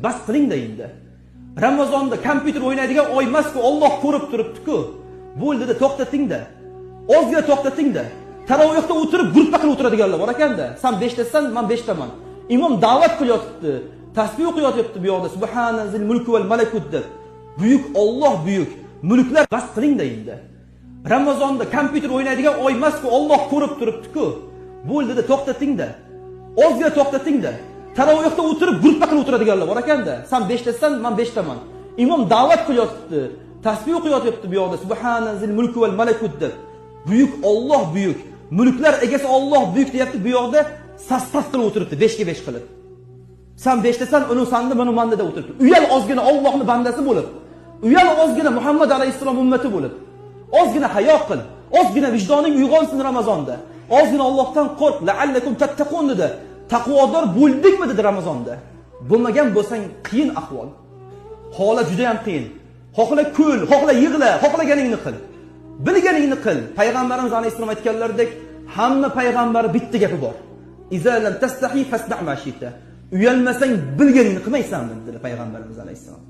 Bas qiling-da endi. Ramazonda kompyuter o'ynaydigan oy emas-ku, Alloh ko'rib turibdi-ku. Bo'ldi-da, to'xtating-da. Ozgina to'xtating-da. Tarovihda o'tirib, gruppa qilib o'tiradiganlar bor ekanda. Sen 5tasan, men 5taman. Imom da'vat qilyapti, tasbih o'qiyapti bu yoqda. Subhanazil mulku val malakut deb. Buyuk Alloh buyuk. Mulklar bas qiling-da endi. Ramazonda kompyuter o'ynaydigan oy emas-ku, Alloh ko'rib turibdi-ku. Bo'ldi-da, to'xtating-da. Ozgina to'xtating-da. Tarovihda o'tirib, gruppa qilib o'tiradiganlar bor ekanda. Sen 5tasan, men 5taman. Imom da'vat qilyapti, tasbih o'qiyapti bu yoqda. Subhanazil mulku val malakut deb. Buyuk Alloh buyuk. Mulklar egasi Alloh buyuk deyapti bu yoqda. Sas-sas qilib o'tiribdi, 5 ga 5 qilib. Sen 5tasan, uni sanda, buni manda deb o'tiribdi. Uyal ozgina Allohning bandasi bo'lib, uyal ozgina Muhammad alayhisalom ummati bo'lib, ozgina hayo qil, ozgina vijdoning uyg'onsin Ramazonda. Ozgina Allohdan qo'rq, la'allakum tattaqun dedi. Taqvodor bo'ldikmi dedi Ramazonda. Bo'lmagan bo'lsang qiyin ahvol. Holat juda ham qiyin. Xohla kul, xohla yig'la, xohlaganingni qil. Bilganingni qil. Payg'ambarimiz alayhisalom aytganlaridek, hamma payg'ambar bitta gapi bor. Iza lam tastahi fasna' ma shi'ta. Uyalmasang bilganingni qilmaysan dedi payg'ambarimiz alayhisalom.